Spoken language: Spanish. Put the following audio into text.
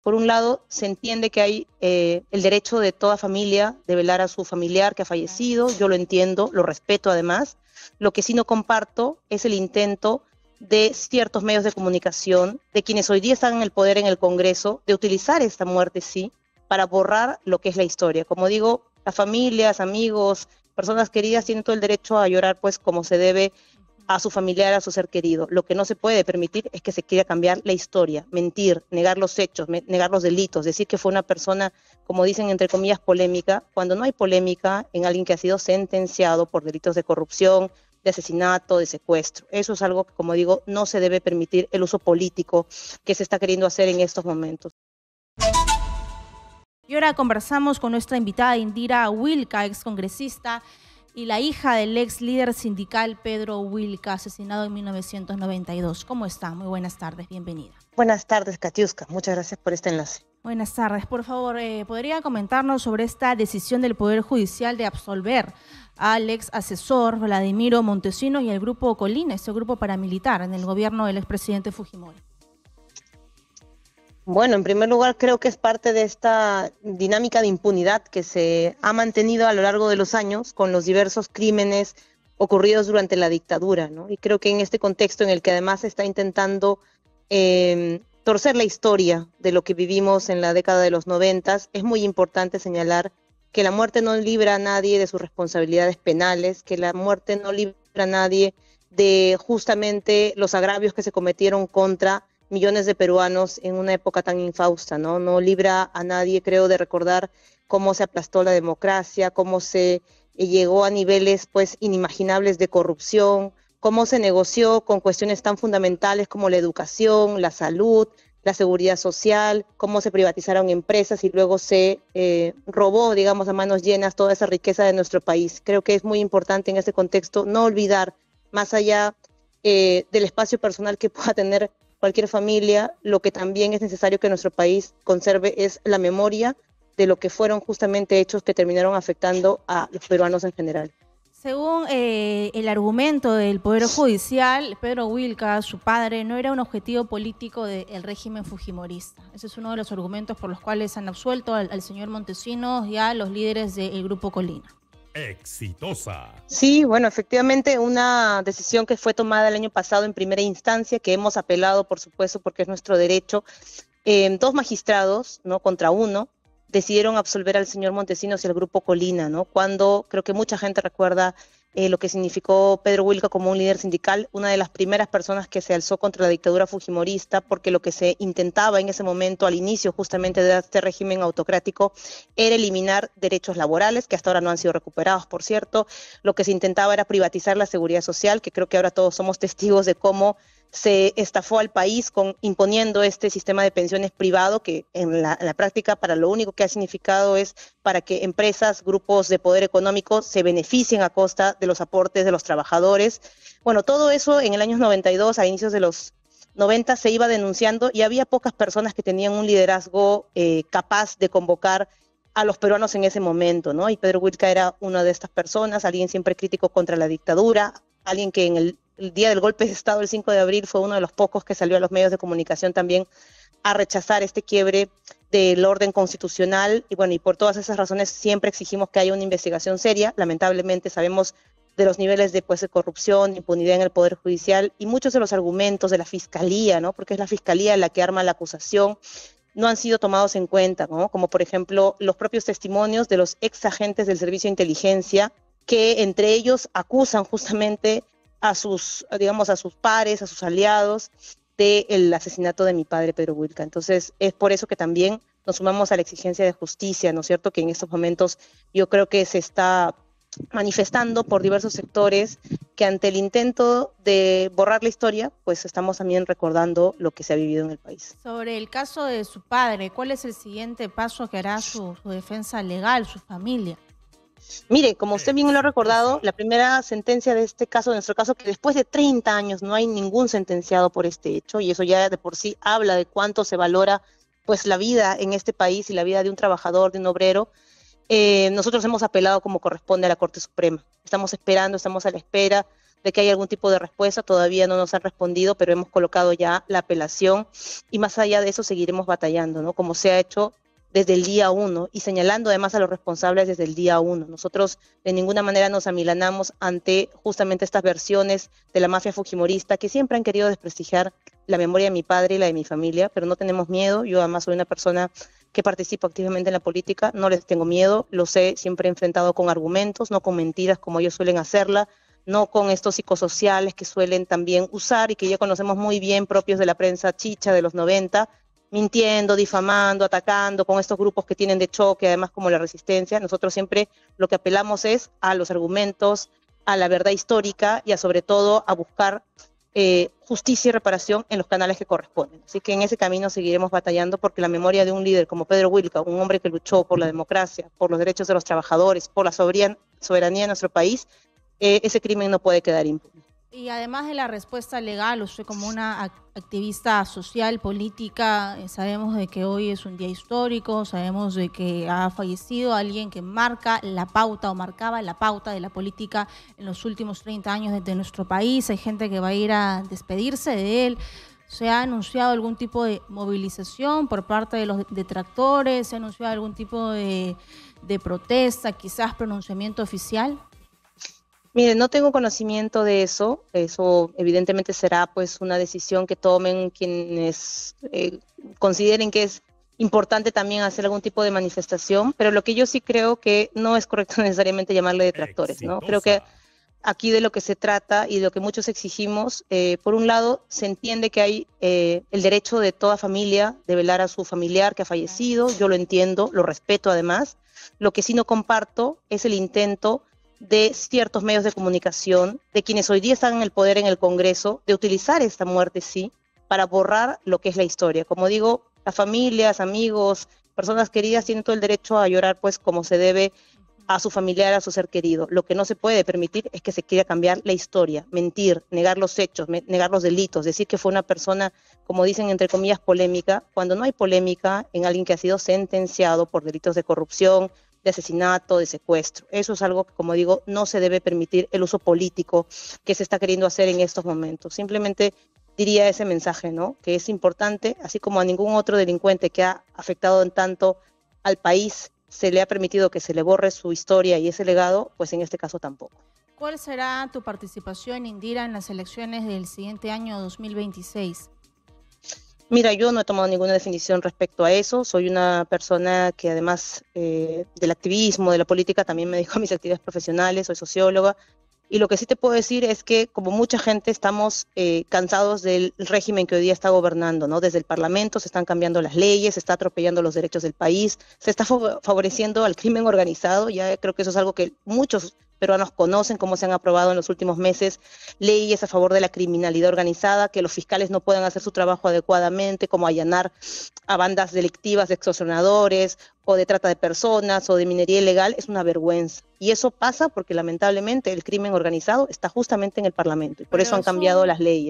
Por un lado, se entiende que hay el derecho de toda familia de velar a su familiar que ha fallecido, yo lo entiendo, lo respeto además. Lo que sí no comparto es el intento de ciertos medios de comunicación, de quienes hoy día están en el poder en el Congreso, de utilizar esta muerte, sí, para borrar lo que es la historia. Como digo, las familias, amigos, personas queridas tienen todo el derecho a llorar pues como se debe a su familiar, a su ser querido. Lo que no se puede permitir es que se quiera cambiar la historia, mentir, negar los hechos, negar los delitos, decir que fue una persona, como dicen entre comillas, polémica, cuando no hay polémica en alguien que ha sido sentenciado por delitos de corrupción, de asesinato, de secuestro. Eso es algo que, como digo, no se debe permitir el uso político que se está queriendo hacer en estos momentos. Y ahora conversamos con nuestra invitada Indira Wilca, excongresista y la hija del ex líder sindical Pedro Wilca, asesinado en 1992. ¿Cómo está? Muy buenas tardes, bienvenida. Buenas tardes, Katiuska. Muchas gracias por este enlace. Buenas tardes. Por favor, ¿podría comentarnos sobre esta decisión del Poder Judicial de absolver al ex asesor Vladimiro Montesinos y al grupo Colina, ese grupo paramilitar en el gobierno del expresidente Fujimori? Bueno, en primer lugar, creo que es parte de esta dinámica de impunidad que se ha mantenido a lo largo de los años con los diversos crímenes ocurridos durante la dictadura, ¿no? Y creo que en este contexto en el que además se está intentando torcer la historia de lo que vivimos en la década de los 90, es muy importante señalar que la muerte no libra a nadie de sus responsabilidades penales, que la muerte no libra a nadie de justamente los agravios que se cometieron contra millones de peruanos en una época tan infausta, ¿no? No libra a nadie, creo, de recordar cómo se aplastó la democracia, cómo se llegó a niveles pues inimaginables de corrupción, cómo se negoció con cuestiones tan fundamentales como la educación, la salud, la seguridad social, cómo se privatizaron empresas y luego se robó, digamos, a manos llenas toda esa riqueza de nuestro país. Creo que es muy importante en este contexto no olvidar, más allá del espacio personal que pueda tener cualquier familia, lo que también es necesario que nuestro país conserve es la memoria de lo que fueron justamente hechos que terminaron afectando a los peruanos en general. Según el argumento del Poder Judicial, Pedro Wilca, su padre, no era un objetivo político del régimen fujimorista. Ese es uno de los argumentos por los cuales han absuelto al señor Montesinos y a los líderes del Grupo Colina. Exitosa. Sí, bueno, efectivamente una decisión que fue tomada el año pasado en primera instancia, que hemos apelado, por supuesto, porque es nuestro derecho. Dos magistrados, ¿no?, contra uno, decidieron absolver al señor Montesinos y al Grupo Colina, ¿no? Cuando creo que mucha gente recuerda lo que significó Pedro Wilca como un líder sindical, una de las primeras personas que se alzó contra la dictadura fujimorista, porque lo que se intentaba en ese momento, al inicio justamente de este régimen autocrático, era eliminar derechos laborales, que hasta ahora no han sido recuperados, por cierto. Lo que se intentaba era privatizar la seguridad social, que creo que ahora todos somos testigos de cómo se estafó al país imponiendo este sistema de pensiones privado que en la práctica para lo único que ha significado es para que empresas, grupos de poder económico se beneficien a costa de los aportes de los trabajadores. Bueno, todo eso en el año 92, a inicios de los 90, se iba denunciando y había pocas personas que tenían un liderazgo capaz de convocar a los peruanos en ese momento, ¿no? Y Pedro Wilca era una de estas personas, alguien siempre crítico contra la dictadura, alguien que en el día del golpe de Estado, el 5 de abril, fue uno de los pocos que salió a los medios de comunicación también a rechazar este quiebre del orden constitucional. Y bueno, y por todas esas razones siempre exigimos que haya una investigación seria. Lamentablemente sabemos de los niveles de corrupción, impunidad en el Poder Judicial y muchos de los argumentos de la Fiscalía, ¿no?, porque es la Fiscalía la que arma la acusación, no han sido tomados en cuenta, ¿no?, como por ejemplo los propios testimonios de los ex agentes del Servicio de Inteligencia, que entre ellos acusan justamente a sus, digamos, a sus pares, a sus aliados del asesinato de mi padre Pedro Wilca. Entonces es por eso que también nos sumamos a la exigencia de justicia, ¿no es cierto?, que en estos momentos yo creo que se está manifestando por diversos sectores, que ante el intento de borrar la historia, pues estamos también recordando lo que se ha vivido en el país. Sobre el caso de su padre, ¿cuál es el siguiente paso que hará su defensa legal, su familia? Mire, como usted bien lo ha recordado, la primera sentencia de este caso, de nuestro caso, que después de 30 años no hay ningún sentenciado por este hecho, y eso ya de por sí habla de cuánto se valora pues la vida en este país y la vida de un trabajador, de un obrero. Nosotros hemos apelado como corresponde a la Corte Suprema. Estamos esperando, estamos a la espera de que hay algún tipo de respuesta. Todavía no nos han respondido, pero hemos colocado ya la apelación y más allá de eso seguiremos batallando, ¿no? Como se ha hecho desde el día uno y señalando además a los responsables desde el día uno. Nosotros de ninguna manera nos amilanamos ante justamente estas versiones de la mafia fujimorista que siempre han querido desprestigiar la memoria de mi padre y la de mi familia, pero no tenemos miedo. Yo además soy una persona que participo activamente en la política, no les tengo miedo, los he siempre enfrentado con argumentos, no con mentiras como ellos suelen hacerla, no con estos psicosociales que suelen también usar y que ya conocemos muy bien, propios de la prensa chicha de los 90, mintiendo, difamando, atacando, con estos grupos que tienen de choque, además como la Resistencia. Nosotros siempre lo que apelamos es a los argumentos, a la verdad histórica y a sobre todo a buscar justicia y reparación en los canales que corresponden. Así que en ese camino seguiremos batallando porque la memoria de un líder como Pedro Wilca, un hombre que luchó por la democracia, por los derechos de los trabajadores, por la soberanía de nuestro país, ese crimen no puede quedar impune. Y además de la respuesta legal, usted como una activista social, política, sabemos de que hoy es un día histórico, sabemos de que ha fallecido alguien que marca la pauta o marcaba la pauta de la política en los últimos 30 años de nuestro país. Hay gente que va a ir a despedirse de él. ¿Se ha anunciado algún tipo de movilización por parte de los detractores? ¿Se ha anunciado algún tipo de protesta, quizás pronunciamiento oficial? Mire, no tengo conocimiento de eso. Eso evidentemente será pues una decisión que tomen quienes consideren que es importante también hacer algún tipo de manifestación, pero lo que yo sí creo que no es correcto necesariamente llamarle detractores, ¿no? Creo que aquí de lo que se trata y de lo que muchos exigimos, por un lado se entiende que hay el derecho de toda familia de velar a su familiar que ha fallecido, yo lo entiendo, lo respeto además. Lo que sí no comparto es el intento de ciertos medios de comunicación, de quienes hoy día están en el poder en el Congreso, de utilizar esta muerte, sí, para borrar lo que es la historia. Como digo, las familias, amigos, personas queridas tienen todo el derecho a llorar pues como se debe a su familiar, a su ser querido. Lo que no se puede permitir es que se quiera cambiar la historia, mentir, negar los hechos, negar los delitos, decir que fue una persona, como dicen entre comillas, polémica, cuando no hay polémica en alguien que ha sido sentenciado por delitos de corrupción, de asesinato, de secuestro. Eso es algo que, como digo, no se debe permitir el uso político que se está queriendo hacer en estos momentos. Simplemente diría ese mensaje, ¿no? Que es importante, así como a ningún otro delincuente que ha afectado en tanto al país se le ha permitido que se le borre su historia y ese legado, pues en este caso tampoco. ¿Cuál será tu participación, Indira, en las elecciones del siguiente año 2026? Mira, yo no he tomado ninguna definición respecto a eso. Soy una persona que además del activismo, de la política, también me dedico a mis actividades profesionales, soy socióloga. Y lo que sí te puedo decir es que, como mucha gente, estamos cansados del régimen que hoy día está gobernando, ¿no? Desde el Parlamento se están cambiando las leyes, se está atropellando los derechos del país, se está favoreciendo al crimen organizado. Ya creo que eso es algo que muchos peruanos conocen, cómo se han aprobado en los últimos meses leyes a favor de la criminalidad organizada, que los fiscales no puedan hacer su trabajo adecuadamente, como allanar a bandas delictivas de extorsionadores o de trata de personas o de minería ilegal. Es una vergüenza. Y eso pasa porque lamentablemente el crimen organizado está justamente en el Parlamento y por eso han cambiado las leyes.